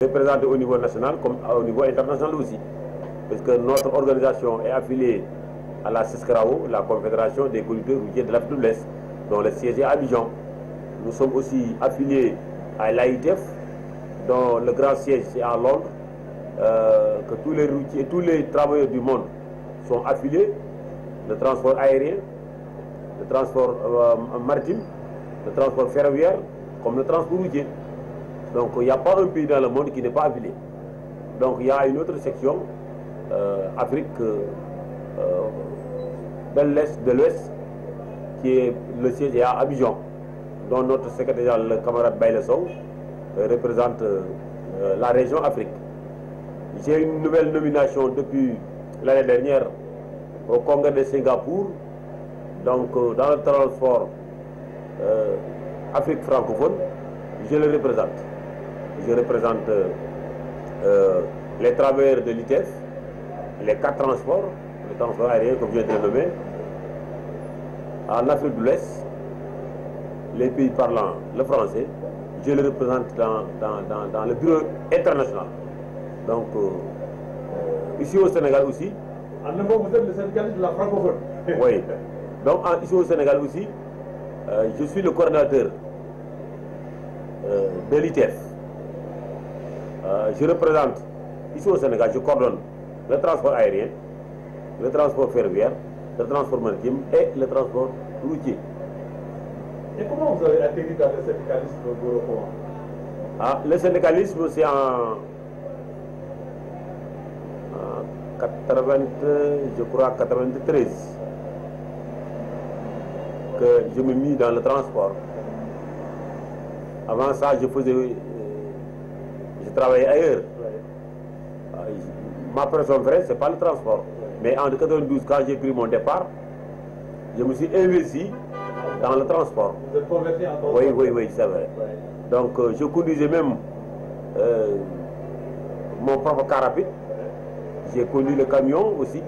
Représenté au niveau national comme au niveau international aussi. Parce que notre organisation est affiliée à la CESCRAO, la Confédération des conducteurs routiers de l'Afrique de l'Ouest, dont le siège est à Abidjan. Nous sommes aussi affiliés à l'AITF, dont le grand siège est à Londres, que tous les routiers, tous les travailleurs du monde sont affiliés, le transport aérien, le transport maritime, le transport ferroviaire, comme le transport routier. Donc il n'y a pas un pays dans le monde qui n'est pas affilié. Donc il y a une autre section, Afrique de l'Ouest, qui est le siège à Abidjan, dont notre secrétaire général, le camarade Baïle Sow, représente la région Afrique. J'ai une nouvelle nomination depuis l'année dernière au Congrès de Singapour, donc dans le transport Afrique francophone, je le représente. Je représente les travailleurs de l'ITF, les 4 transports, le transport aérien comme je viens de le nommer, en Afrique de l'Ouest, les pays parlant le français, je le représente dans le bureau international. Donc, ici au Sénégal aussi. En nouveau, vous êtes le syndicaliste de la francophone. Oui. Donc, ici au Sénégal aussi, je suis le coordinateur de l'ITF. Je représente, ici au Sénégal, je coordonne le transport aérien, le transport ferroviaire, le transport maritime et le transport routier. Et comment vous avez atterri dans le syndicalisme européen? Le syndicalisme, c'est en 93 que je me mis dans le transport. Avant ça, je travaillais ailleurs. Ma personne vraie, ce n'est pas le transport. Mais en 92, quand j'ai pris mon départ, je me suis investi dans le transport. Vous êtes converti en transport? Oui, c'est vrai. Ouais. Donc, je conduisais même mon propre car rapide. J'ai conduit le camion aussi.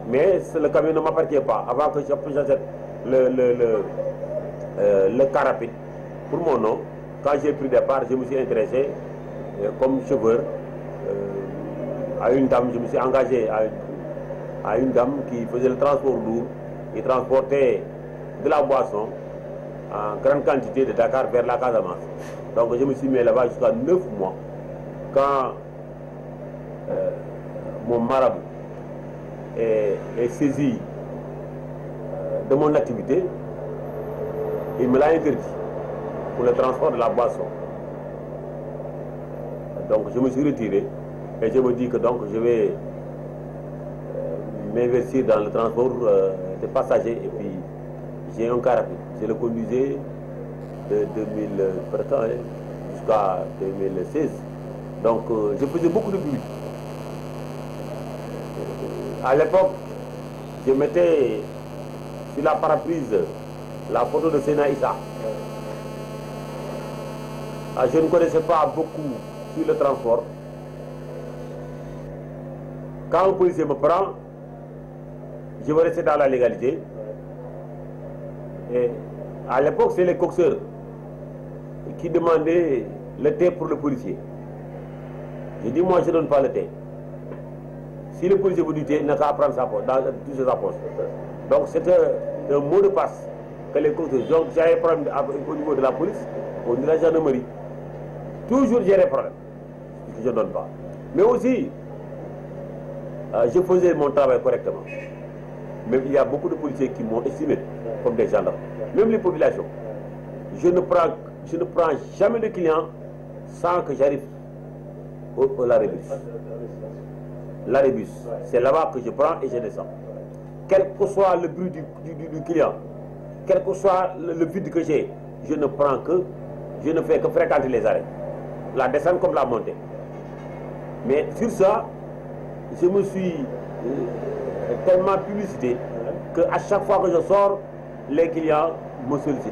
Mais le camion ne m'appartient pas. Avant que j'achète le car rapide pour mon nom, quand j'ai pris départ, je me suis intéressé comme chauffeur à une dame. Je me suis engagé à une dame qui faisait le transport lourd, qui transportait de la boisson en grande quantité de Dakar vers la Casamance. Donc je me suis mis là-bas jusqu'à 9 mois. Quand mon marabout est saisi de mon activité, il me l'a interdit pour le transport de la boisson. Donc je me suis retiré et je me dis que donc je vais m'investir dans le transport des passagers et puis j'ai un car rapide. Je le conduisais de 2000 jusqu'à 2016. Donc je faisais beaucoup de bruit. À l'époque, je mettais sur la paraprise la photo de Sena Issa. Je ne connaissais pas beaucoup sur le transport. Quand un policier me prend, je veux rester dans la légalité. Et à l'époque, c'est les coxeurs qui demandaient le thé pour le policier. Je dis, moi, je ne donne pas le thé. Si le policier vous dit thé, il n'a qu'à prendre sa poche, toucher sa poche. Donc, c'était un mot de passe que les coxeurs. Donc, j'avais problème au niveau de la police, au niveau de la gendarmerie. Toujours j'ai des problèmes, parce que je ne donne pas. Mais aussi, je faisais mon travail correctement. Même il y a beaucoup de policiers qui m'ont estimé comme des gendarmes. Même les populations. Je ne prends jamais de clients sans que j'arrive au l'arrêt-bus. L'arrêt-bus, c'est là-bas que je prends et je descends. Quel que soit le bruit du client, quel que soit le vide que j'ai, je ne fais que fréquenter les arrêts. La descente comme la montée. Mais sur ça, je me suis tellement publicité qu'à chaque fois que je sors, les clients me sollicitent.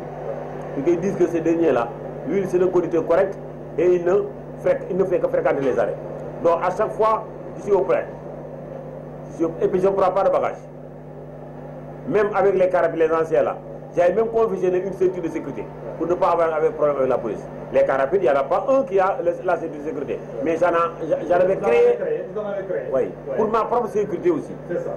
Ils disent que ces derniers-là, lui, c'est un conducteur correct et il ne fait que fréquenter les arrêts. Donc à chaque fois, je suis au plein. Et puis je ne prends pas de bagages. Même avec les carabines, les anciens là, j'avais même confectionné une ceinture de sécurité. pour ne pas avoir avec problème avec la police. Les cars rapides, il n'y en a pas un qui a la sécurité. Mais j'en avais créé. Vous en avez créé. Oui, Ouais. pour ma propre sécurité aussi. C'est ça.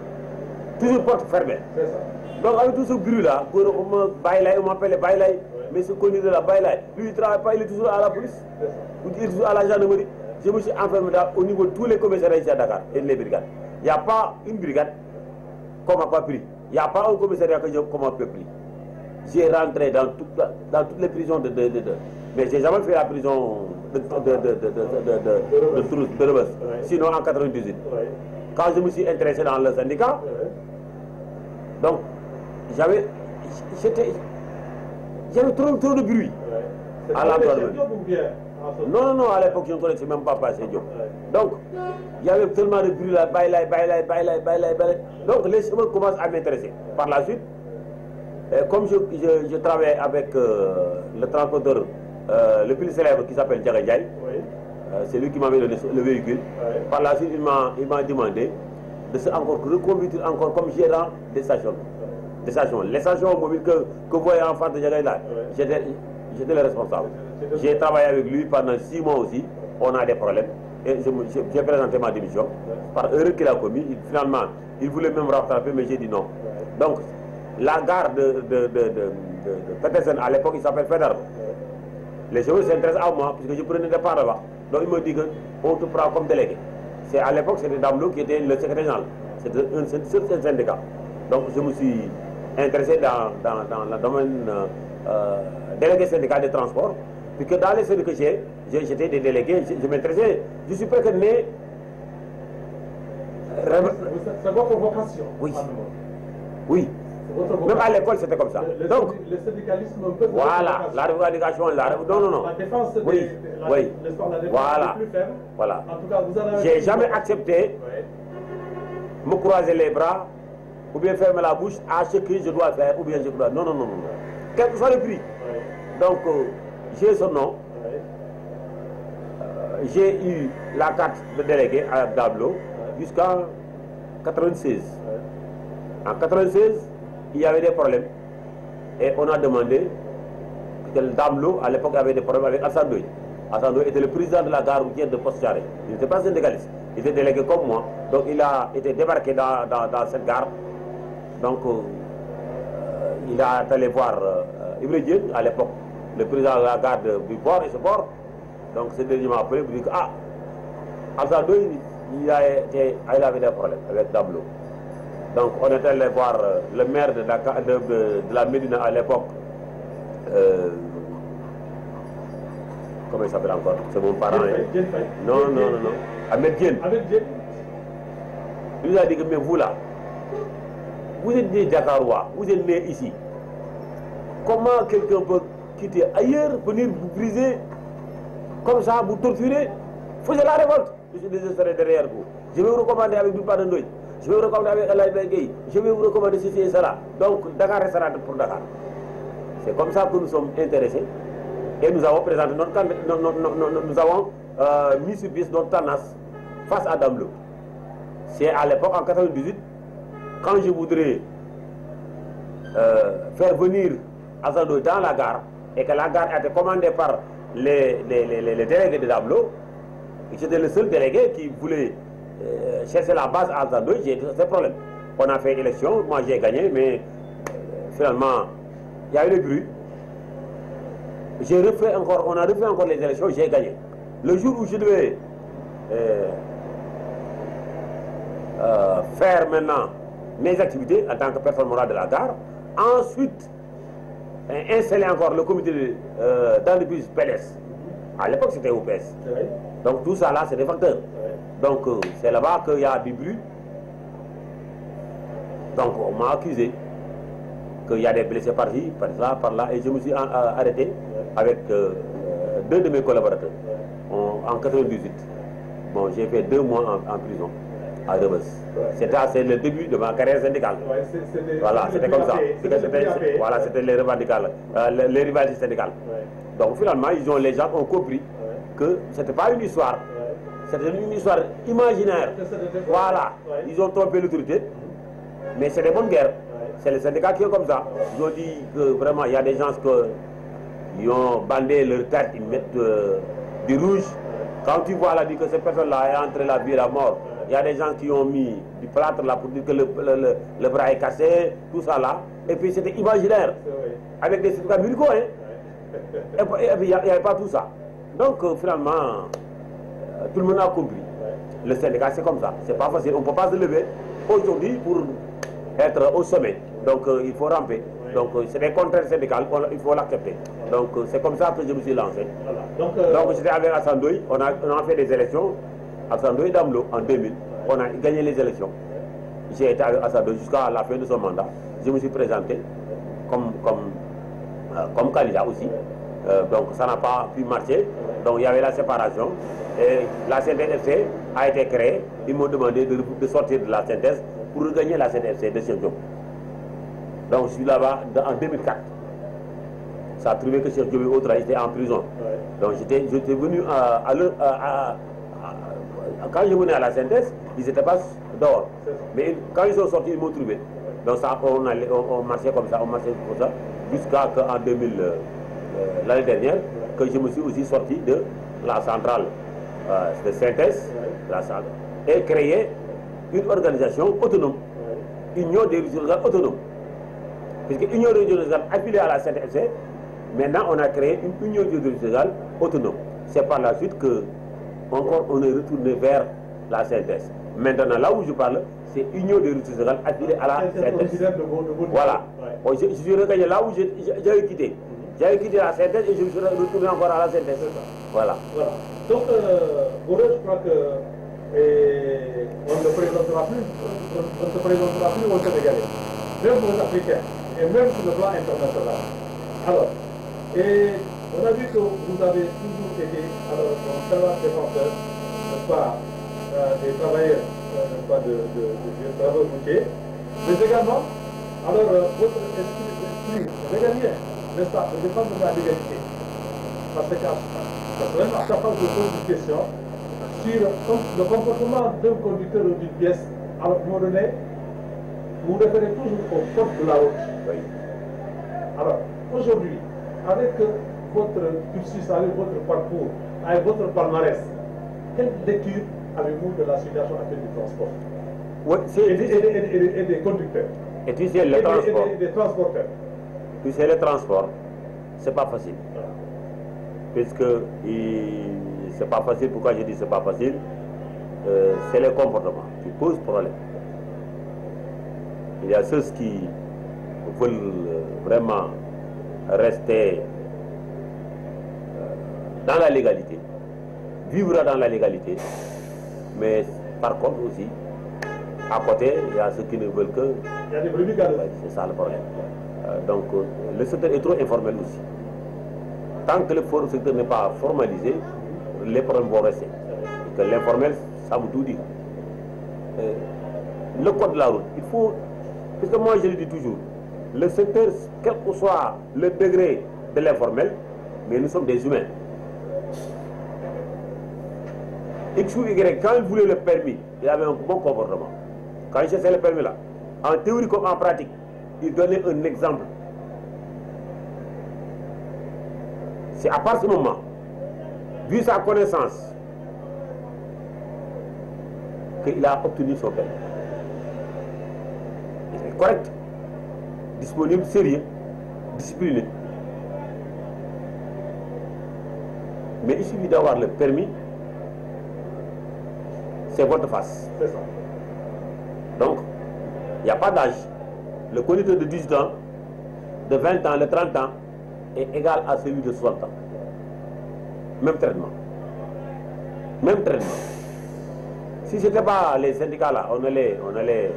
Toujours porte fermée. C'est ça. Donc avec tout ce bruit-là, on m'appelle Bailay, mais ce connu de la Bailay, lui il ne travaille pas, il est toujours à la police, il est toujours à la gendarmerie. Je me suis enfermé au niveau de tous les commissariats ici à Dakar et les brigades. Il n'y a pas une brigade qu'on m'a pas pris. Il n'y a pas un commissariat qu'on m'a pas pris. J'ai rentré dans toutes les prisons mais je n'ai jamais fait la prison de Rebeuss. Sinon en 98. Quand je me suis intéressé dans le syndicat, donc j'avais trop de bruit. À l'endroit de... Non, à l'époque je ne connaissais même pas Passé Diop. Donc il y avait tellement de bruit là, bailay. Donc les chemins commencent à m'intéresser. Par la suite, comme je travaille avec le transporteur le plus célèbre qui s'appelle Diaga Ndiaye, c'est lui qui m'avait donné le véhicule. Par la suite, il m'a demandé de se reconduire encore comme gérant des stations. Les stations mobiles que vous voyez en face de Diaga là, j'étais le responsable. J'ai travaillé avec lui pendant 6 mois aussi. On a des problèmes. Et j'ai présenté ma démission. Par erreur qu'il a commis, finalement, il voulait même rattraper, mais j'ai dit non. Donc, la gare de Petersen, à l'époque, il s'appelle Feder. Les gens s'intéressent à moi, puisque je prenais des parts là-bas. Donc, il me dit qu'on te prend comme délégué. À l'époque, c'était Damlo qui était le secrétaire général. C'était un syndicat. Donc, je me suis intéressé dans le domaine délégué syndical des transports. Puisque dans les syndicats que j'étais des délégués, je m'intéressais. Je suis presque né. C'est votre vocation. Oui. Oui. Même à l'école, c'était comme ça. Donc, le syndicalisme peut. Voilà, la revendication, non. La défense oui. L'histoire de la défense voilà. est plus faible. Voilà. En tout cas, vous avez. J'ai jamais accepté me croiser les bras ou bien fermer la bouche à ce que je dois faire ou bien je dois. Non. Quel que soit le prix. Donc, j'ai son nom. J'ai eu la carte de délégué à Dablo jusqu'en 96. En 96, il y avait des problèmes et on a demandé que le Dablo, à l'époque, avait des problèmes avec Hassan Doye. Hassan Doye était le président de la gare routière de Poste-Charret. Il n'était pas syndicaliste, il était délégué comme moi. Donc il a été débarqué dans cette gare. Donc il a allé voir Ibrahim à l'époque, le président de la gare du port et ce port. Donc ce dernier m'a appelé pour dire que Hassan Doye, il avait des problèmes avec Dablo. Donc on est allé voir le maire de la Médina à l'époque. Comment il s'appelle encore? C'est mon parent. Non. Ahmed Diène. Il lui a dit que mais vous là, vous êtes des Dakarois, vous êtes nés ici. Comment quelqu'un peut quitter ailleurs, venir vous briser comme ça, vous torturer? Faisez la révolte. Je suis désespéré derrière vous. Je vais vous recommander avec Doudou Padandoy. Je vais vous recommander avec Alaï Benguei. Je vais vous recommander ceci et cela. Donc, Dakar restera pour Dakar. C'est comme ça que nous sommes intéressés. Et nous avons présenté nous avons mis sur pied notre tendance face à Damlo. C'est à l'époque, en 98, quand je voudrais faire venir Azando dans la gare, et que la gare a été commandée par les délégués de Damlo, j'étais le seul délégué qui voulait chercher la base à Azando, j'ai eu ce problème. On a fait élection, moi j'ai gagné, mais finalement, il y a eu le bruit. On a refait encore les élections, j'ai gagné. Le jour où je devais faire maintenant mes activités en tant que personne morale de la gare, ensuite installer encore le comité d'entreprise PDS. À l'époque c'était OPS. Donc tout ça là c'est des facteurs. Donc c'est là-bas qu'il y a du bruit. Donc on m'a accusé qu'il y a des blessés par-ci, par là, et je me suis arrêté avec 2 de mes collaborateurs en 98. Bon, j'ai fait 2 mois en prison à Rebeuss. C'était le début de ma carrière syndicale. Voilà, c'était comme ça. Voilà, c'était les rivalités syndicales. Donc finalement, les gens ont compris que ce n'était pas une histoire, c'était une histoire imaginaire. Voilà, ils ont trompé l'autorité, mais c'est des bonnes guerres. C'est les syndicats qui sont comme ça. Ils ont dit que vraiment, il y a des gens ils ont bandé leur tête, ils mettent du rouge. Quand tu vois là, dit que cette personne-là est entre la vie et la mort, il y a des gens qui ont mis du plâtre là pour dire que le bras est cassé, tout ça là. Et puis c'était imaginaire, avec des certificats médicaux. Hein. Et puis il n'y avait pas tout ça. Donc finalement, tout le monde a compris. Le syndicat, c'est comme ça. C'est pas facile. On ne peut pas se lever aujourd'hui pour être au sommet. Donc il faut ramper. Donc c'est des contraintes syndicales, il faut l'accepter. Donc c'est comme ça que je me suis lancé. Voilà. Donc j'étais avec Assane Ndoye, on a fait des élections, Assane Ndoye Damlo en 2000, on a gagné les élections. J'ai été avec Assane Ndoye jusqu'à la fin de son mandat. Je me suis présenté comme candidat aussi. Donc ça n'a pas pu marcher. Donc il y avait la séparation. Et la CNTS/FC a été créée. Ils m'ont demandé de sortir de la synthèse pour regagner la CNTS/FC de Cheikh Diop. Donc je suis là-bas en 2004. Ça a trouvé que Cheikh Diop autre était en prison. Ouais. Donc j'étais venu quand je venais à la synthèse, ils n'étaient pas dehors. Mais quand ils sont sortis, ils m'ont trouvé. Donc ça, on marchait comme ça, jusqu'à qu'en 2000, l'année dernière, que je me suis aussi sorti de la centrale de synthèse, et créé une organisation autonome, Union des régionales autonomes. Puisque Union des régionales affiliée à la CNTS, maintenant on a créé une Union des régionales autonome. C'est par la suite que encore on est retourné vers la CNTS. Maintenant là où je parle, c'est Union des régionales affiliée à la CNTS. Voilà. Ouais. Je suis regagné là où j'avais quitté. J'avais quitté la CNTS et je me suis retourné encore à la CNTS. Voilà. Donc, Bourré, je crois que on ne présentera plus, au Sénégalais, même aux Africains, et même sur le plan international. Alors, on a vu que vous avez toujours été un fervent défenseur, n'est-ce pas, des travailleurs, n'est-ce pas, de travaux routiers, mais également, alors, votre esprit régalien, n'est-ce pas, de défendre la légalité. Parce que, personnellement, à chaque fois que je pose une question sur le comportement d'un conducteur ou d'une pièce, à un moment donné, vous référez toujours au code de la route. Oui. Alors, aujourd'hui, avec votre cursus, avec votre parcours, avec votre palmarès, quelle lecture avez-vous de la situation actuelle du transport? Oui, et des conducteurs. Et tu sais, le transport. Et des transporteurs. Tu sais, le transport, c'est pas facile. Voilà. Puisque c'est pas facile, pourquoi je dis c'est pas facile, c'est le comportement qui pose problème. Il y a ceux qui veulent vraiment rester dans la légalité, vivre dans la légalité, mais par contre aussi, à côté, il y a ceux qui ne veulent que... Il y a des brebis galeuses. C'est ça le problème. Donc le secteur est trop informel aussi. Tant que le secteur n'est pas formalisé, les problèmes vont rester. Et que l'informel, ça veut tout dire. Le code de la route, il faut... Parce que moi je le dis toujours, le secteur, quel que soit le degré de l'informel, mais nous sommes des humains. X ou Y, quand il voulait le permis, il avait un bon comportement. Quand il cherchait le permis là, en théorie comme en pratique, il donnait un exemple. C'est à partir de ce moment, vu sa connaissance, qu'il a obtenu son permis. Il est correct, disponible, sérieux, discipliné. Mais il suffit d'avoir le permis, c'est votre face. C'est ça. Donc, il n'y a pas d'âge. Le conducteur de 18 ans, de 20 ans, de 30 ans, est égal à celui de 60 ans. Même traitement. Même traitement. Si ce n'était pas les syndicats là, on allait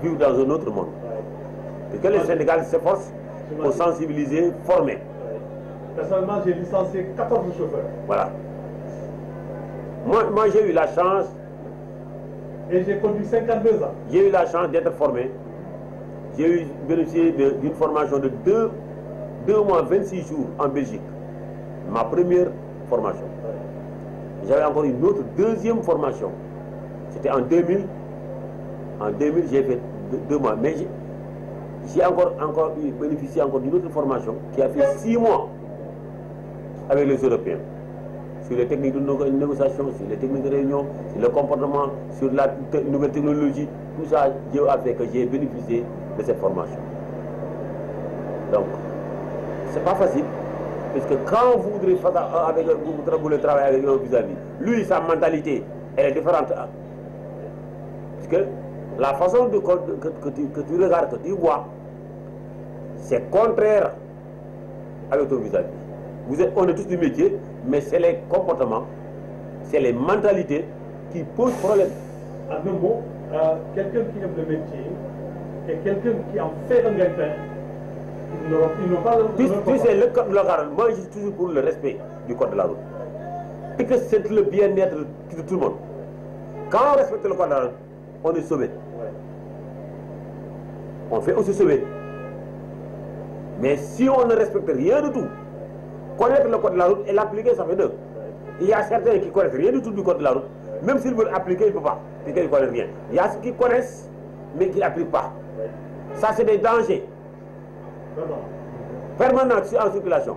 vivre dans un autre monde. Et que les syndicats s'efforcent pour sensibiliser, former. Personnellement, j'ai licencié 14 chauffeurs. Voilà. Moi j'ai eu la chance. Et j'ai conduit 52 ans. J'ai eu la chance d'être formé. J'ai bénéficié d'une formation de 2 mois, 26 jours en Belgique. Ma première formation. J'avais encore une autre deuxième formation. C'était en 2000. En 2000, j'ai fait 2 mois. Mais j'ai encore bénéficié d'une autre formation qui a fait 6 mois avec les Européens sur les techniques de négociation, sur les techniques de réunion, sur le comportement, sur la nouvelle technologie. Tout ça, Dieu a fait que j'ai bénéficié de cette formation. Donc, c'est pas facile, parce que quand vous voudrez travailler avec un vis-à-vis, lui, sa mentalité, elle est différente. Parce que la façon que tu regardes, que tu vois, c'est contraire avec ton vis-à-vis. On est tous du métier, mais c'est les comportements, c'est les mentalités qui posent problème. En un mot, quelqu'un qui aime le métier et quelqu'un qui en fait un gagne-pain, ils n'ont pas le... Tu sais, le code de la route, moi je suis toujours pour le respect du code de la route. Et que c'est le bien-être de tout le monde. Quand on respecte le code de la route, on est sauvé. Ouais. On fait aussi sauver. Mais si on ne respecte rien du tout, connaître le code de la route et l'appliquer, ça fait deux. Il y a certains qui connaissent rien du tout du code de la route, même s'ils veulent appliquer, ils ne peuvent pas, parce qu'ils ne connaissent rien. Il y a ceux qui connaissent, mais qui n'appliquent pas. Ça, c'est des dangers permanents en circulation.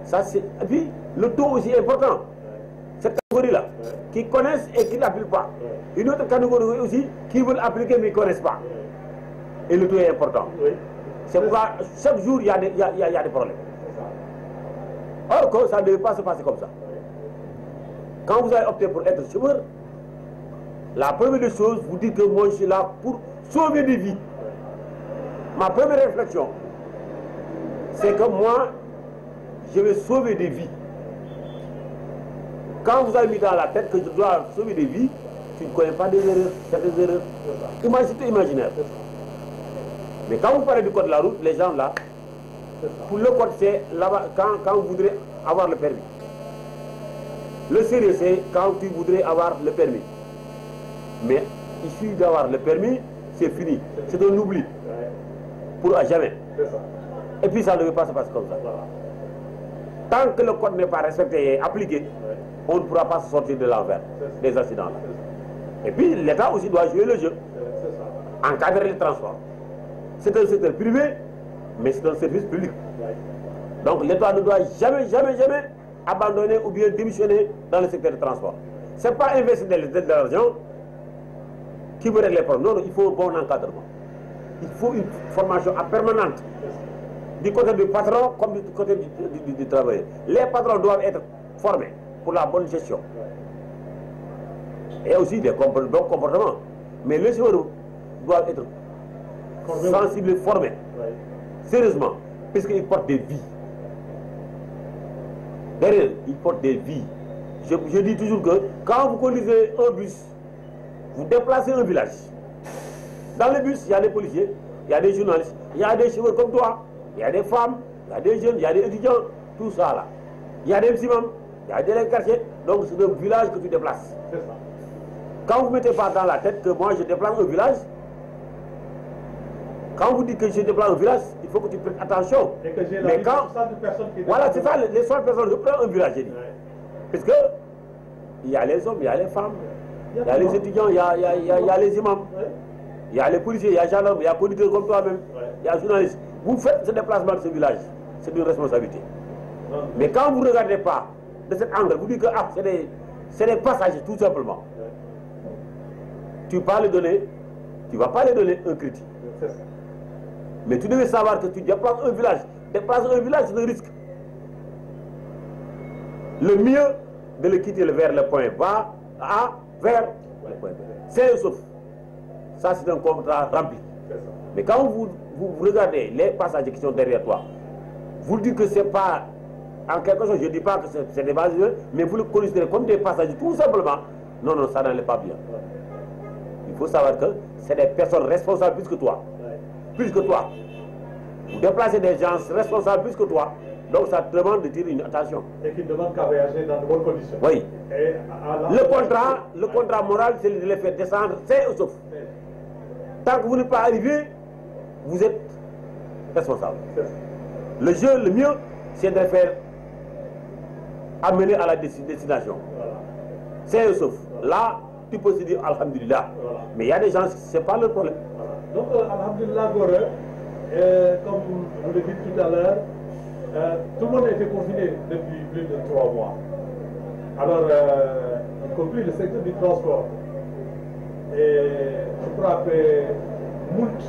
Ça, et puis, le taux aussi est important. Cette catégorie-là, qui connaissent et qui n'appliquent pas. Une autre catégorie aussi, qui veulent appliquer, mais qui ne connaissent pas. Et le taux est important. C'est pourquoi chaque jour, il y a des problèmes. Or que ça ne devait pas se passer comme ça. Quand vous avez opté pour être chauffeur, la première des choses, vous dites que moi je suis là pour sauver des vies. Ma première réflexion, c'est que moi, je vais sauver des vies. Quand vous avez mis dans la tête que je dois sauver des vies, tu ne connais pas des erreurs, certaines erreurs. C'est imaginaire. Mais quand vous parlez du code de la route, les gens là, pour le code, c'est quand vous voudrez avoir le permis. Le sérieux, c'est quand tu voudrais avoir le permis. Mais il suffit d'avoir le permis, c'est fini. C'est un oubli. Pour à jamais. Et puis ça ne veut pas se passer comme ça. Tant que le code n'est pas respecté et appliqué, on ne pourra pas se sortir de l'envers des accidents là. Et puis l'État aussi doit jouer le jeu. Encadrer les transports. C'est un secteur privé, mais c'est un service public. Donc l'État ne doit jamais abandonner ou bien démissionner dans le secteur du transport. Ce n'est pas investir de l'argent qui veut régler les problèmes. Non, il faut un bon encadrement. Il faut une formation permanente du côté du patron comme du côté du travailleur. Les patrons doivent être formés pour la bonne gestion. Et aussi des bons comportements. Mais les chauffeurs doivent être sensibles et formés. Sérieusement, puisqu'ils portent des vies. Derrière, ils portent des vies. Je dis toujours que quand vous conduisez un bus, vous déplacez un village. Dans le bus, il y a des policiers, il y a des journalistes, il y a des chauffeurs comme toi, il y a des femmes, il y a des jeunes, il y a des étudiants, tout ça là. Il y a des imams, il y a des quartiers, donc c'est un village que tu déplaces. Quand vous ne mettez pas dans la tête que moi je déplace un village, quand vous dites que je déplace un village, il faut que tu prêtes attention. Et que j'ai mais quand, de personnes qui voilà, c'est ça, les 100 personnes, je prends un village, j'ai dit. Parce que il y a les hommes, il y a les femmes, il y a les étudiants, il y a les imams, il y a les policiers, il y a les gendarmes, il y a les conducteurs comme toi-même, il y a les journalistes. Vous faites ce déplacement de ce village, c'est une responsabilité. Mais quand vous ne regardez pas de cet angle, vous dites que ah, c'est des passagers tout simplement. Tu ne vas pas les donner, tu ne vas pas les donner un critique. Mais tu devais savoir que tu déplaces un village. Déplacer un village, c'est un risque. Le mieux de le quitter vers le point bas, A, vers le point B. C'est sauf. Ça, c'est un contrat rempli. Mais quand vous regardez les passagers qui sont derrière toi, vous dites que ce n'est pas, en quelque chose, je ne dis pas que c'est des bases, mais vous le considérez comme des passagers tout simplement. Non, non, ça n'allait pas bien. Il faut savoir que c'est des personnes responsables plus que toi. Plus que toi. Vous déplacez des gens responsables plus que toi. Donc ça te demande de dire une attention. Et qui demande qu'à voyager dans de bonnes conditions. Oui. Le contrat moral, c'est de les faire descendre, c'est sauf. Tant que vous n'êtes pas arrivé, vous êtes responsable. Le jeu, le mieux, c'est de les faire amener à la destination. Voilà. C'est sauf. Là, tu peux se dire Alhamdulillah. Voilà. Mais il y a des gens, ce n'est pas le problème. Voilà. Donc, Alhamdulillah, Gore, comme je l'ai dit tout à l'heure, Tout le monde a été confiné depuis plus de 3 mois. Alors, y compris le secteur du transport. Et je crois après moult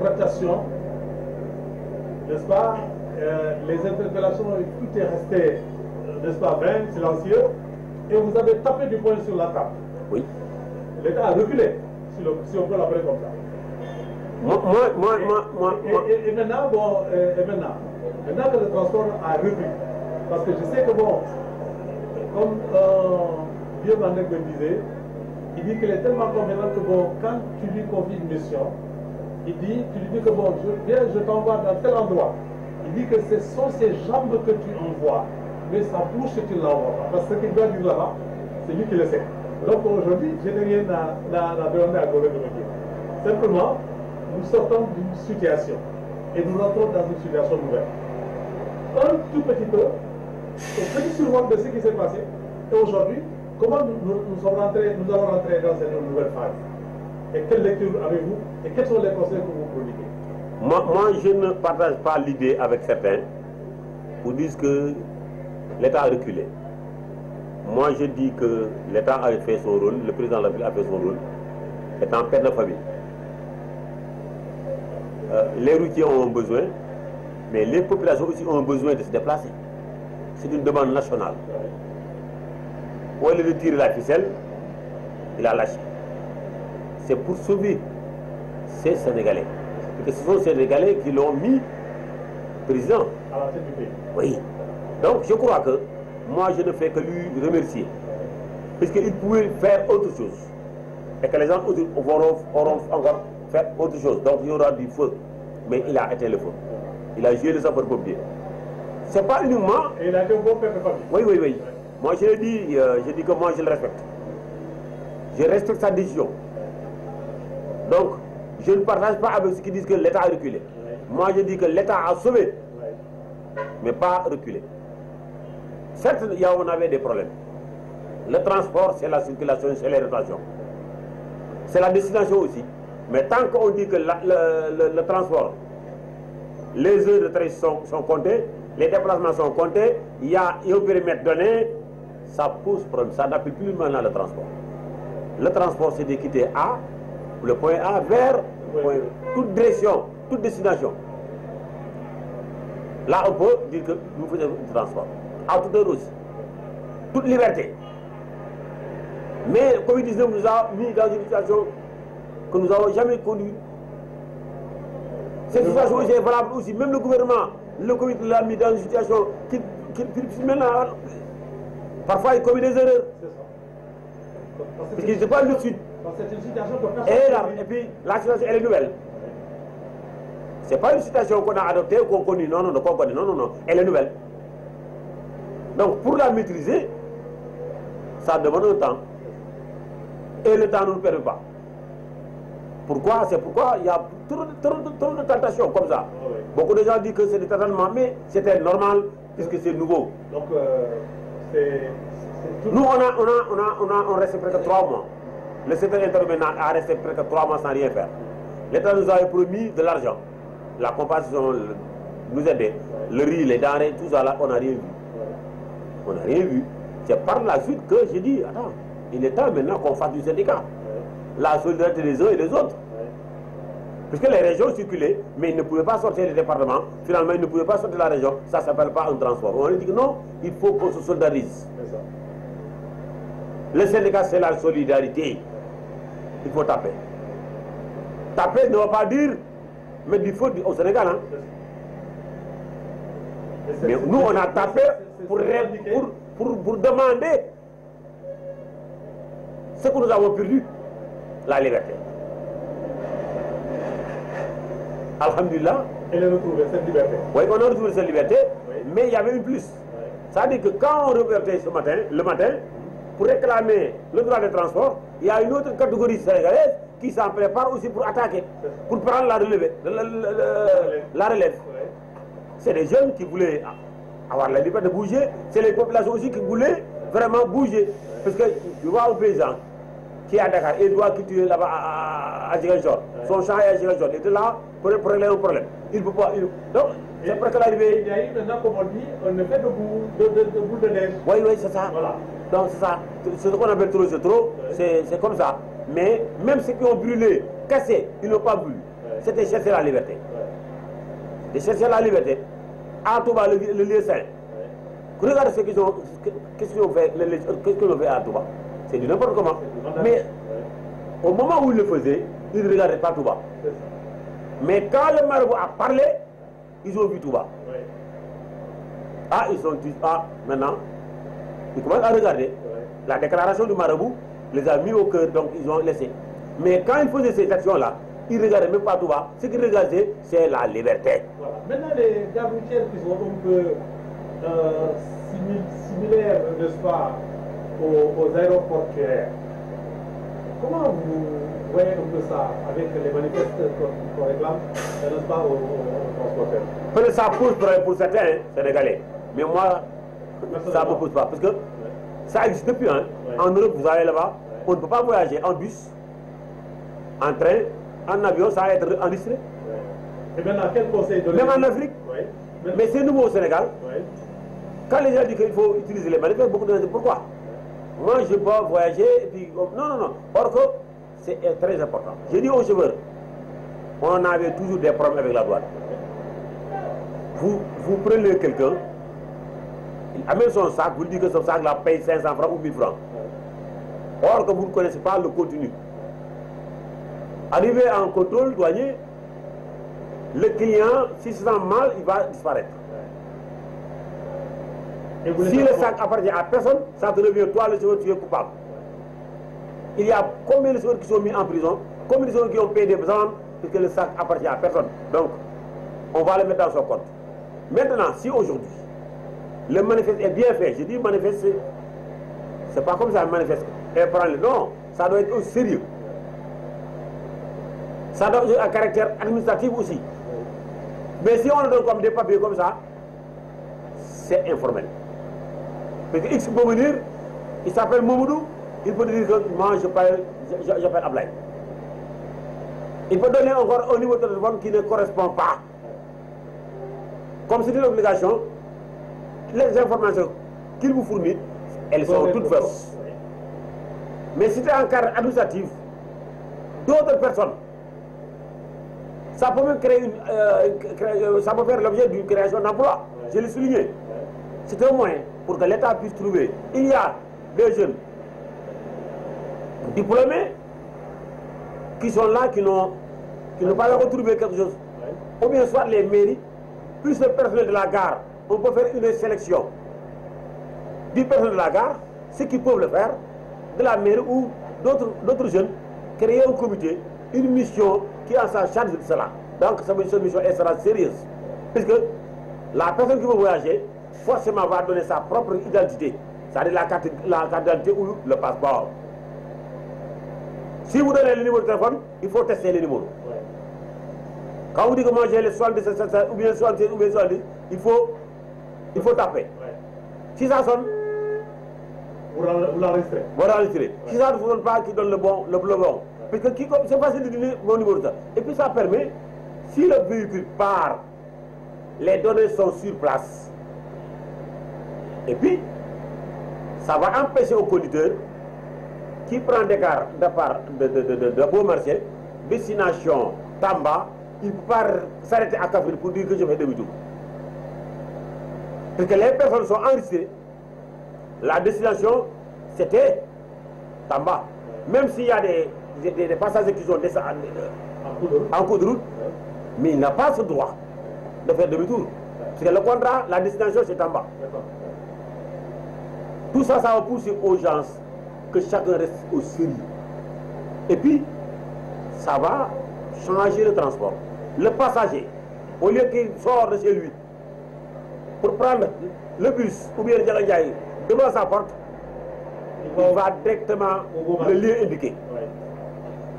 tractations, n'est-ce pas, les interpellations, tout est resté, n'est-ce pas, vain, silencieux, et vous avez tapé du poing sur la table. Oui. L'État a reculé, si on peut l'appeler comme ça. Et maintenant, maintenant que le transport a repris, parce que je sais que bon, comme Dieu Mandek me disait, il dit qu'il est tellement compétent que bon, quand tu lui confies une mission, tu lui dis que bon, je t'envoie dans tel endroit. Il dit que ce sont ses jambes que tu envoies, mais sa bouche tu ne l'envoies pas. Parce que ce qu'il doit dire là-bas, c'est lui qui le sait. Donc aujourd'hui, je n'ai rien à demander à Gorée de me dire. Simplement, nous sortons d'une situation et nous rentrons dans une situation nouvelle. Un tout petit peu, au petit survol de ce qui s'est passé, et aujourd'hui, comment nous allons rentrer dans cette nouvelle phase? Et quelle lecture avez-vous? Et quels sont les conseils que vous prodiguez? Moi, je ne partage pas l'idée avec certains qui disent que l'État a reculé. Moi, je dis que l'État a fait son rôle, le président de la Ville a fait son rôle, étant père de famille. Les routiers ont un besoin, mais les populations aussi ont un besoin de se déplacer. C'est une demande nationale. Au lieu de tirer la ficelle, il a lâché. C'est pour sauver ces Sénégalais. Parce que ce sont ces Sénégalais qui l'ont mis président. À la tête du pays. Oui. Donc je crois que moi je ne fais que lui remercier. Puisqu'il pouvait faire autre chose. Et que les gens auront encore fait autre chose. Donc il y aura du feu. Mais il a éteint le feu. Il a joué les sapeurs-pompiers. C'est pas uniquement. Et il a été un bon père de famille. Oui, oui, oui. Moi je dis que moi je le respecte. Je respecte sa décision. Donc, je ne partage pas avec ceux qui disent que l'État a reculé. Moi je dis que l'État a sauvé, mais pas reculé. Certes, on avait des problèmes. Le transport, c'est la circulation, c'est les rotations. C'est la destination aussi. Mais tant qu'on dit que le transport, les heures de train sont comptées, les déplacements sont comptés, il y a un périmètre donné, ça pose problème. Ça n'appuie plus maintenant le transport. Le transport, c'est de quitter A, le point A, vers toute direction, toute destination. Là, on peut dire que nous faisons du transport. À toute heure aussi. Toute liberté. Mais le Covid-19 nous a mis dans une situation que nous n'avons jamais connue. Cette situation aussi est valable aussi. Même le gouvernement, le Covid l'a mis dans une situation qui maintenant, parfois il commet des erreurs. Parce qu'il ne sait pas le suite. C'est une situation que personne. Et puis la situation elle est nouvelle. Ce n'est pas une situation qu'on a adoptée ou qu'on connaît. Non, qu'on connaît. Non. Elle est nouvelle. Donc pour la maîtriser, ça demande un temps. Et le temps ne nous permet pas. Pourquoi? C'est pourquoi il y a trop de tentations comme ça. Oui. Beaucoup de gens disent que c'est des tâtonnements, mais c'était normal puisque c'est nouveau. Donc c'est tout. Nous, on restait près de 3 mois. Le secteur intermédiaire a resté près de 3 mois sans rien faire. L'État nous avait promis de l'argent. La compensation nous aidait. Le riz, les denrées, tout ça là, on n'a rien vu. On n'a rien vu. C'est par la suite que j'ai dit, attends, il est temps maintenant qu'on fasse du syndicat. La solidarité des uns et des autres. Puisque les régions circulaient, mais ils ne pouvaient pas sortir les départements. Finalement, ils ne pouvaient pas sortir la région. Ça ne s'appelle pas un transport. On a dit que non, il faut qu'on se solidarise. Le syndicat, c'est la solidarité. Il faut taper. Taper ne va pas dire mettre du feu au Sénégal. Hein. Mais nous, on a tapé pour demander ce que nous avons perdu, la liberté. Alhamdulillah. Elle a retrouvé cette liberté. Oui, on a retrouvé cette liberté, Oui. mais il y avait une plus. Oui. C'est-à-dire que quand on revertait le matin, pour réclamer le droit de transport, il y a une autre catégorie sénégalaise qui s'en prépare aussi pour attaquer, pour prendre la relève. La relève. Oui. C'est des jeunes qui voulaient avoir la liberté de bouger, c'est les populations aussi qui voulaient vraiment bouger. Parce que tu vois un paysan qui est à Dakar et doit quitter là-bas à Ziguinchor, son champ est à Ziguinchor, il était là pour régler un problème. Il ne peut pas. Donc, c'est presque l'arrivée. Il y a eu maintenant, comme on dit, un effet de boule de neige. Oui, c'est ça. Voilà. Donc, c'est ça. C'est ce qu'on appelle trop, c'est trop. C'est comme ça. Mais même ceux qui ont brûlé, cassé, ils n'ont pas voulu. C'était chercher la liberté. De chercher la liberté. À Touba, le lieu saint. Regardez ce qu'ils ont fait, qu'est-ce qu'ils ont fait à Touba. C'est du n'importe comment. Mais au moment où ils le faisaient, ils ne regardaient pas Touba. Mais quand le marabout a parlé, ils ont vu Touba. Ah, ils ont dit, ah, maintenant, ils commencent à regarder. La déclaration du marabout les a mis au cœur, donc ils ont laissé. Mais quand ils faisaient ces actions-là, ils ne regardaient même pas Touba. Ce qu'ils regardaient, c'est la liberté. Voilà. Maintenant, les gardes routières qui sont un peu similaires, n'est-ce pas, aux aéroportuaires, comment vous voyez un peu ça avec les manifestes qu'on réclame, n'est-ce pas, aux transporteurs? Peut-être ça pose problème pour certains Sénégalais. Mais moi, ça ne me pose pas. Parce que ça existe depuis. Hein. En Europe, vous allez là-bas, on ne peut pas voyager en bus, en train, en avion, ça va être enregistré. Et maintenant, quel conseil donner? Même en Afrique. Mais c'est nouveau au Sénégal. Quand les gens disent qu'il faut utiliser les manifestes, beaucoup de gens disent pourquoi? Moi, je peux pas voyager et puis. Non. Or que c'est très important. J'ai dit aux chauffeurs, on avait toujours des problèmes avec la douane. Vous prenez quelqu'un, il amène son sac, vous lui dites que son sac là paye 500 francs ou 1000 francs. Or que vous ne connaissez pas le contenu. Arrivé en contrôle douanier, le client, si se sent mal, il va disparaître. Si le sac appartient à personne, ça te revient, toi le chauffeur, tu es coupable. Il y a combien de chauffeurs qui sont mis en prison, combien de chauffeurs qui ont payé des amendes, puisque le sac appartient à personne. Donc, on va le mettre dans son compte. Maintenant, si aujourd'hui, le manifeste est bien fait, je dis manifeste, c'est pas comme ça un manifeste. Non, ça doit être au sérieux. Ça doit être un caractère administratif aussi. Mais si on le donne comme des papiers comme ça, c'est informel. Parce que X peut venir, il s'appelle Momoudou, il peut dire que moi j'appelle Ablaye. Il peut donner encore un numéro de téléphone qui ne correspond pas. Comme c'est une obligation, les informations qu'il vous fournit, elles sont toutes fausses. Mais si c'est un cadre administratif, d'autres personnes, ça peut même ça peut faire l'objet d'une création d'emploi. Je l'ai souligné. C'est un moyen pour que l'État puisse trouver. Il y a des jeunes diplômés qui sont là, qui n'ont pas retrouvé quelque chose. Ou bien soit les mairies, plus le personnel de la gare, on peut faire une sélection du personnel de la gare, ceux qui peuvent le faire, de la mairie ou d'autres jeunes, créer un comité, une mission qui en sa charge de cela. Donc cette mission elle sera sérieuse. Puisque la personne qui veut voyager, forcément va donner sa propre identité. C'est-à-dire la carte d'identité ou le passeport. Si vous donnez le numéro de téléphone, il faut tester les numéros. Quand vous dites que moi j'ai les 77, ou bien 76, ou bien 70, il faut taper. Si ça sonne, vous l'enregistrez. Vous l'enregistrez. Si ça ne fonctionne pas, qui donne le bon. Parce que c'est facile de donner mon numéro de ça. Et puis ça permet, si le véhicule part, les données sont sur place. Et puis, ça va empêcher au conducteur qui prend des gares de Beaumarchais, destination Tamba, il ne peut pas s'arrêter à Kaffrine pour dire que je fais demi-tour. Parce que les personnes sont enregistrées. La destination, c'était Tamba. Même s'il y a des passagers qui sont descendus en cours de route, mais il n'a pas ce droit de faire demi-tour. Parce que le contrat, la destination, c'est Tamba. Tout ça, ça va pousser aux gens que chacun reste au sérieux. Et puis, ça va changer le transport. Le passager, au lieu qu'il sort de chez lui pour prendre le bus ou bien le Djaganjaï devant sa porte, il va directement le lieu indiqué.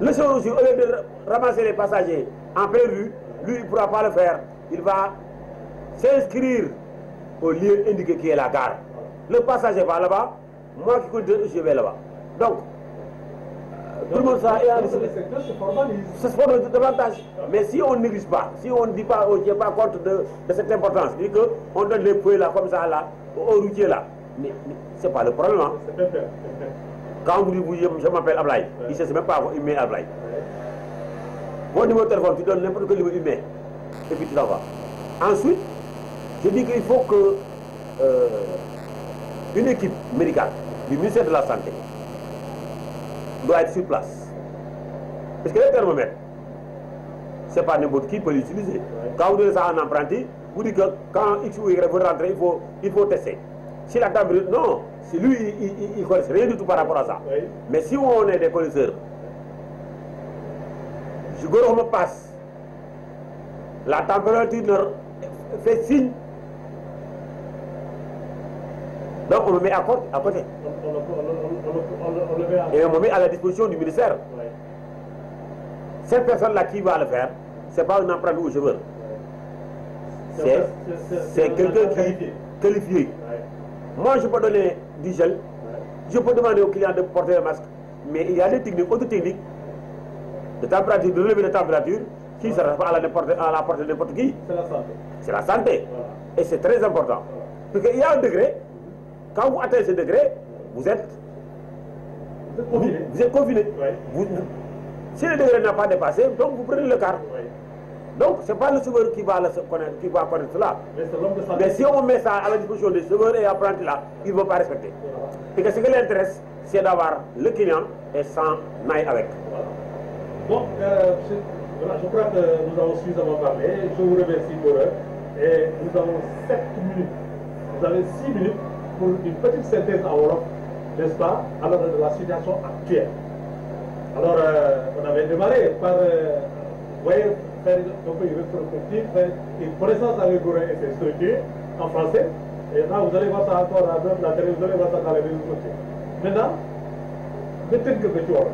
Le chauffeur aussi, au lieu de ramasser les passagers en pleine rue, lui, il ne pourra pas le faire. Il va s'inscrire au lieu indiqué qui est la gare. Le passager va là-bas, moi qui conduis, je vais là-bas. Donc, Tout le monde ça est enregistré. Le secteur se formalise. Ça se formalise davantage. Mais si on ne néglige pas, si on ne dit pas, on ne tient pas compte de cette importance, dit qu'on donne les feuilles là, comme ça, là, au routier là, mais c'est pas le problème. Hein. C'est bien. Quand vous dites, je m'appelle Ablaye, il ne sait même pas email Ablaye. Mon numéro de téléphone, tu donnes n'importe quel numéro email, et puis tu l'envoies. Ensuite, je dis qu'il faut que une équipe médicale du ministère de la Santé doit être sur place. Parce que le thermomètre, ce n'est pas n'importe qui peut l'utiliser. Quand vous donnez ça à un apprenti, vous dites que quand X ou Y veut rentrer, il faut tester. Si la température, non, si lui, il ne connaît rien du tout par rapport à ça. Oui. Mais si on est des connaisseurs, je me passe, la température fait signe, donc on me met à côté. Et on me met à la disposition du ministère. Oui. Cette personne-là qui va le faire, ce n'est pas un apprenti ou chauffeur. C'est quelqu'un qui est qualifié. Oui. Moi, je peux donner du gel, je peux demander au client de porter un masque, mais il y a des techniques, autres techniques de température, de relever de température, qui ne sera pas à la portée de n'importe qui. C'est la santé. C'est la santé. Voilà. Et c'est très important. Parce qu'il y a un degré, quand vous atteignez ce degré, vous êtes confiné. Vous êtes confiné. Oui. Si le degré n'a pas dépassé, donc vous prenez le quart. Oui. Donc, ce n'est pas le chauffeur qui va connaître cela. Mais si on met ça à la disposition des chauffeurs et apprentis là, ils ne vont pas respecter. Voilà. Et ce qui l'intéresse, c'est d'avoir le client et s'en aille avec. Voilà. Bon, je crois que nous avons suffisamment parlé. Je vous remercie pour eux. Et nous avons 7 minutes. Vous avez 6 minutes pour une petite synthèse en Europe, n'est-ce pas, alors de la situation actuelle. Alors, on avait démarré par, faire un peu une rétrospective, faire une connaissance avec Gourin et ses structures en français. Et là, vous allez voir ça encore à la télé, vous allez voir ça dans les réseaux sociaux. Maintenant, le tënk ko ci wolof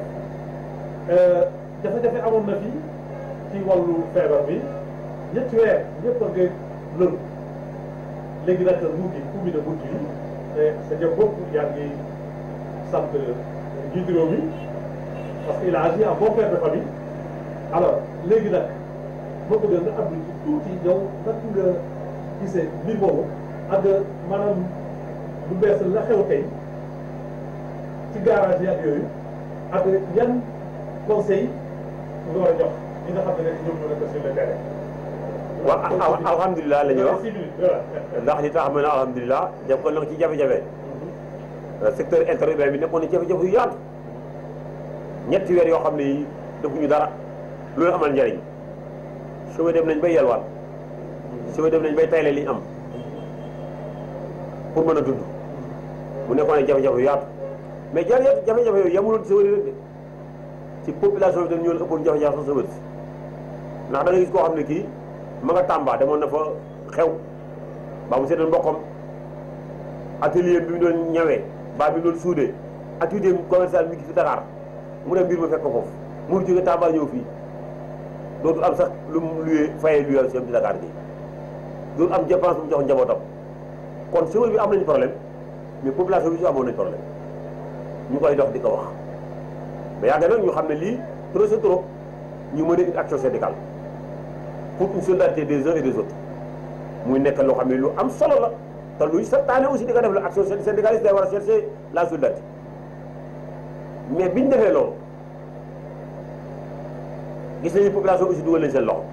jafe-jafe amoon na fi ci wàllu feebar bi ñetti weer ñëpp a ngi lëru léegi nag nguur gi ubbi na bunt yi sa jëm bopp yaa ngi sant njiitu réew mi parce qu'il a agi en bon père de famille. Alors léegi nag boo ko nga abdi ci tuuti yow nag nga gisee mbir boobu ak maanaam lu bees la xew tey ci garage yi ak yooyu ak yan conseil nga war a jox ñi nga xam ne ñoom ñoo nekk sur le terrain. waaw alhamdulilah la ñuy wax ndax li tax ma ne alhamdulilah def ko nag ci jafe-jafe secteur interurbain bi nekkoon na jafe-jafe yu yaatu ñetti weer yoo xam ne yi defuñu dara loolu amal njariñ chauffeur dem nañ bay yelwaan chauffeur dem nañ bay tayle li ñu am pour mën a dund mu nekkoon ay jafe-jafe yu yaatu mais jafe-jafe yooyu yamuloon ci chauffeur yi rek de ci population bi dañ ñoo ëppoon jafe-jafe sax chauffeur si ndax da nga gis koo xam ne kii ma nga Tamba demoon na fa xew ba mu seetoon mbokkam atelier bi mu doon ñawee ba bi mu doon suudee activité commerciale mi ngi fi Dakar mu dem mbir ma fekk ko foofu mu jóge Tamba ñëw fii dootul am sax lu mu luyee fayee luyee chef de Dakar bi dootul am dépense bu mu jox njabootam kon chauffeur bi am nañu problème mais population bi su amoon nañu problème ñu koy dox di ko wax mais yàgg nag ñu xam ne lii trop c'est trop ñu mën a une action syndicale pour une solidarité des uns et des autres muy nekk loo xam ne lu am solo la te luy santaane aussi di ko def la action syndicaliste day war a chercher la solidarité mais biñ defee loolu gis nañu population aussi dugal nañ seen loxo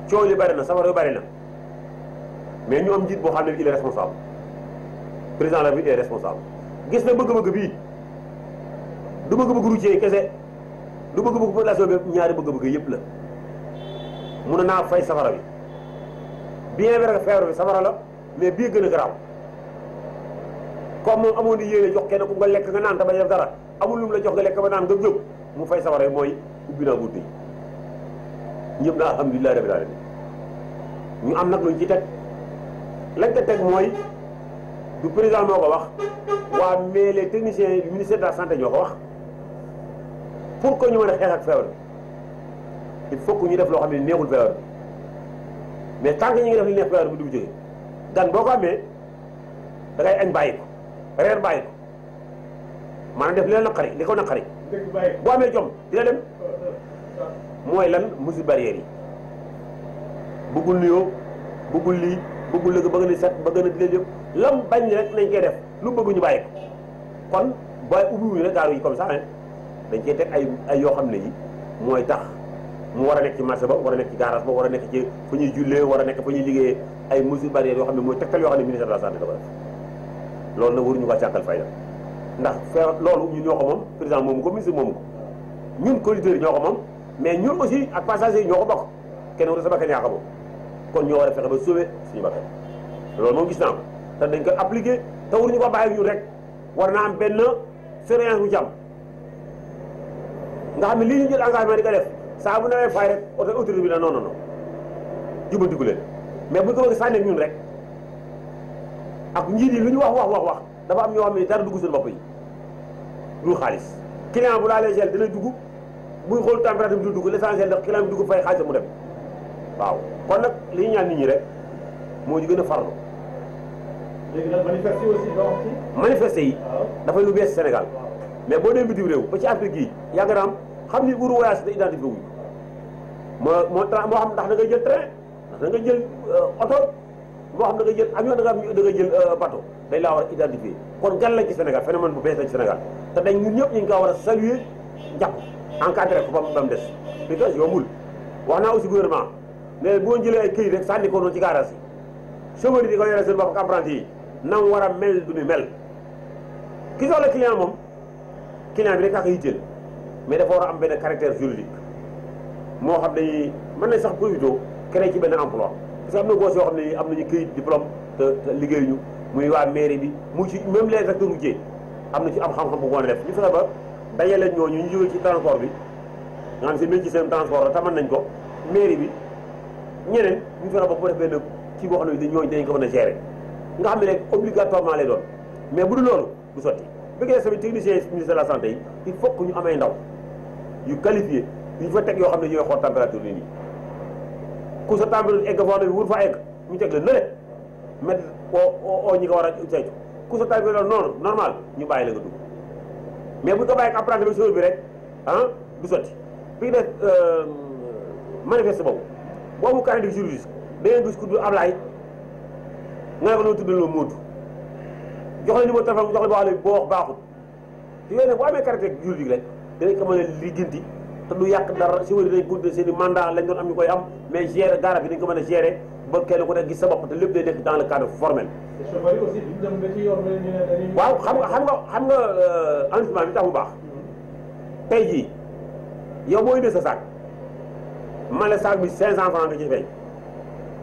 coow li bari na safara yu bari na mais ñu am njiit boo xam ne il est responsable président la bi est responsable gis na bëgg-bëgg bii du bëgg-bëgg routier kese du bëgg-bëgg population bi ñaari bëgg-bëgg yëpp la mun naa fay safara bi bien vrai que feebar bi safara la mais bii gën a garaaw comme moom amoon di yéene jox kenn ku nga lekk nga naan te bañ a def dara amul lu mu la jox nga lekk ba naan nga jóg mu fay safara bi mooy ubbi naa bunt yi ñëpp naa alhamdulilah rabbil alamin ñu am nag luñ ci teg lañ ko teg mooy du président moo ko wax waa mais les techniciens du ministère de la santé ñoo ko wax pour que ñu mën a xeex ak feebar bi il faut que ñu def loo xam ne neexul feebar bi mais tant que ñu ngi def li neex feebar bi du jógee gan boo ko amee da ngay añ bàyyi ko reer bàyyi ko maanaam def li la naqari li ko naqari boo amee jom dina dem mooy lan mesure barrière yi bëggul nuyoo bëggul lii bëggul léegi bëgg na set bëgg na di leen yëpp lam bañ rek nañ koy def lu bëgg ñu bàyyi ko kon booy ubbiwuñu rek gaaru yi comme ça dañ cee teg ay yoo xam ne yi mooy tax mu war a nekk ci marché ba war a nekk ci garage ba war a nekk ci fu ñuy jullee war a nekk fu ñuy liggéeyee ay mesures barrières yoo xam ne mooy tegtal yoo xam ne ministère de la santé da ko def loolu nag waruñu ko càkkal fayda ndax loolu ñun ñoo ko moom président moomu ko ministre moomu ko ñun conducteurs yi ñoo ko moom mais ñun aussi ak passagers yi ñoo ko bokk kenn waru sa bakkan yaa ko moom kon ñoo war a fexe ba sauver suñu bakkan loolu moom gis naa ko te dañ koy appliqué te waruñu ko bàyyi ñun rek war naa am benn surveillance bu jàmm nga xam ne lii ñu jël engagement di ko def saa bu nawee fay rek autorité bi na non non non jubbantiku leen mais bu ñu ko bëgg sànni ñun rek ak njiit yi lu ñu wax dafa am ñoo xam ne dara dugg seen bopp yi dul xaalis client bu laalee gel dina dugg buy xool température bi du dugg l'essentiel ndax client bi dugg fay xaalis mu dem waaw kon nag li ñu ñaan nit ñi rek moo ñu gën a farlu. léegi nag manifester aussi donc ci. manifester yi dafay lu bees Sénégal mais boo dem bitim réew ba ci Afrique yi yàgg na am xam ni buuru voyage da identifié wuñ moo xam ndax da nga jël train ndax da nga jël oto moo xam da nga jël avion da nga jël bateau dañ laa war a identifié kon gan la ci Sénégal phénomène bu bees la ci Sénégal te dañ ñun ñëpp ñu ngi ko war a saluer jàpp encadré ko ba mu des parce que yombul wax naa aussi gouvernement ne boo jëlee ay këyit rek sànni ko noonu ci garage yi chauffeur yi di ko yore seen bopp ak apprenti yi nam war a mel du ni mel ki soxla client moom client bi rek ak yitteel mais dafa war a am benn caractère juridique moo xam ne mën nañ sax profité créé ci benn emploi parce que am na gos yoo xam ne am nañu këyit diplôme te liggéeyuñu muy waa mairie bi mu ci même les acteurs routiers am na ci am xam-xam bu ko def ñu fexe ba dajale ñooñu ñu jógee ci transport bi nga xam si mel ci seen transport la taman nañ ko mairie bi ñeneen ñu fexe ba bu def benn ci boo xam ne ñooñu dañ ko mën a gérer nga xam ne rek obligatoirement lay doon mais bu dul loolu du sotti bi nga tamit technicien ministère de la santé yi il faut que ñu amee ndaw yu qualifié yu fa teg yoo xam ne ñooy xool température nit ñi ku sa température egg foo xam ne wur fa egg ñu teg la nële mettre oo ñi ko war a saytu ku sa température noonu normal ñu bàyyi la nga dugg mais bu ñu ko bàyyi ak apprenti bi chauffeur bi rek du sotti bi nga def manifeste boobu caractère juridique da ngeen gis ku dul Ablaye nga ne ko noonu tuddal loo Moodu jox la numéro téléphone jox la boo xam ne boo wax baaxul te yooyu nag bu amee caractère juridique rek danañ ko mën a lijjanti te du yàq dara si wàllu dañ continuer seen i mandat lañ doon am ñu koy am mais gérer garab yi dañ ko mën a gérer ba kenn ku nekk gis sa bopp te lépp day nekk dans le cadre formel. waaw xam nga enregistrement bi tax mu baax tey jii yow boo indee sa sac man la sac bi 500 francs nga ci fay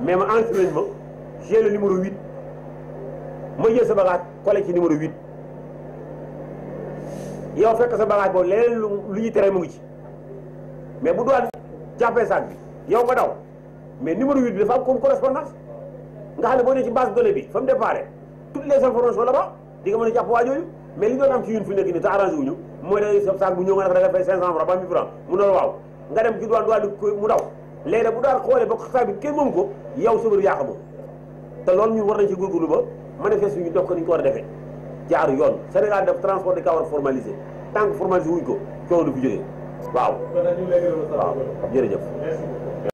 mais ma enregistré ma j'ai le numéro 8 ma jël sa bagage collé ci numéro 8 yow fekk sa bagage boobu leneen lu ñuy tere mu ngi ci mais bu doon jàppee sac bi yow nga daw mais numéro 8 bi dafa am comme correspondance nga xam ne boo nee ci base de données bi fa mu départ toutes les informations là-bas di nga mën a jàpp waa jooju mais li doon am ci ñun fi nekk nii te arrangé wuñu mooy da sa sac bu ñëw nga def da nga fay 500 francs ba 1000 francs mu ne waaw nga dem ci douane mu daw léegi nag bu daan xoolee ba sac bi kenn moom ko yow chauffeur yaa ko moom te loolu ñun war nañ ci góorgóorlu ba manifeste ñu def ko ni ñu ko war a defee jaaru yoon Sénégal def transport di ka war a formalisé tant que formalisé wuñ ko coono du fi jógee waaw. kon nag ñu ngi lay gërëm waaw jërëjëf.